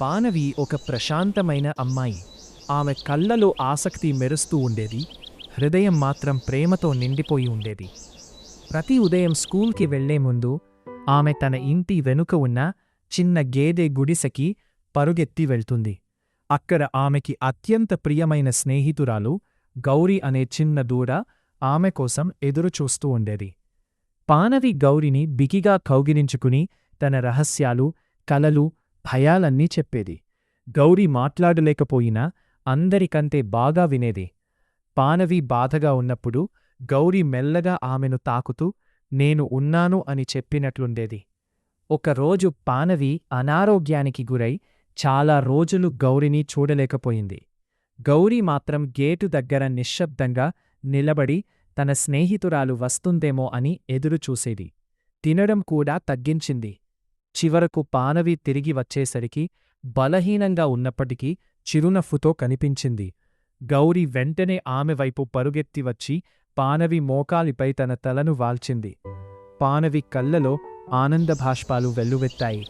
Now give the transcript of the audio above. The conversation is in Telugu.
పానవి ఒక ప్రశాంతమైన అమ్మాయి. ఆమె కళ్ళలో ఆసక్తి మెరుస్తూ ఉండేది, హృదయం మాత్రం ప్రేమతో నిండిపోయి ఉండేది. ప్రతి ఉదయం స్కూల్కి వెళ్లే ముందు ఆమె తన ఇంటి వెనుక ఉన్న చిన్న గేదె గుడిసెకి పరుగెత్తి వెళ్తుంది. అక్కడ ఆమెకి అత్యంత ప్రియమైన స్నేహితురాలు గౌరీ అనే చిన్న దూడ ఆమె కోసం ఎదురుచూస్తూ ఉండేది. పానవి గౌరిని బిగిగా కౌగిలించుకుని తన రహస్యాలు, కలలు, భయాలన్నీ చెప్పేది. గౌరీ మాట్లాడలేకపోయినా అందరికంటే బాగా వినేది. పానవి బాధగా ఉన్నప్పుడు గౌరీ మెల్లగా ఆమెను తాకుతూ నేను ఉన్నాను అని చెప్పినట్లుండేది. ఒకరోజు పానవి అనారోగ్యానికి గురై చాలా రోజులు గౌరిని చూడలేకపోయింది. గౌరీ మాత్రం గేటు దగ్గర నిశ్శబ్దంగా నిలబడి తన స్నేహితురాలు వస్తుందేమో అని ఎదురుచూసేది. తినడం కూడా తగ్గించింది. చివరకు పానవి తిరిగి వచ్చేసరికి బలహీనంగా ఉన్నప్పటికీ చిరునవ్వుతో కనిపించింది. గౌరీ వెంటనే ఆమె వైపు పరుగెత్తి వచ్చి పానవి మోకాలిపై తన తలను వాల్చింది. పానవి కళ్ళలో ఆనందభాష్పాలు వెల్లువెత్తాయి.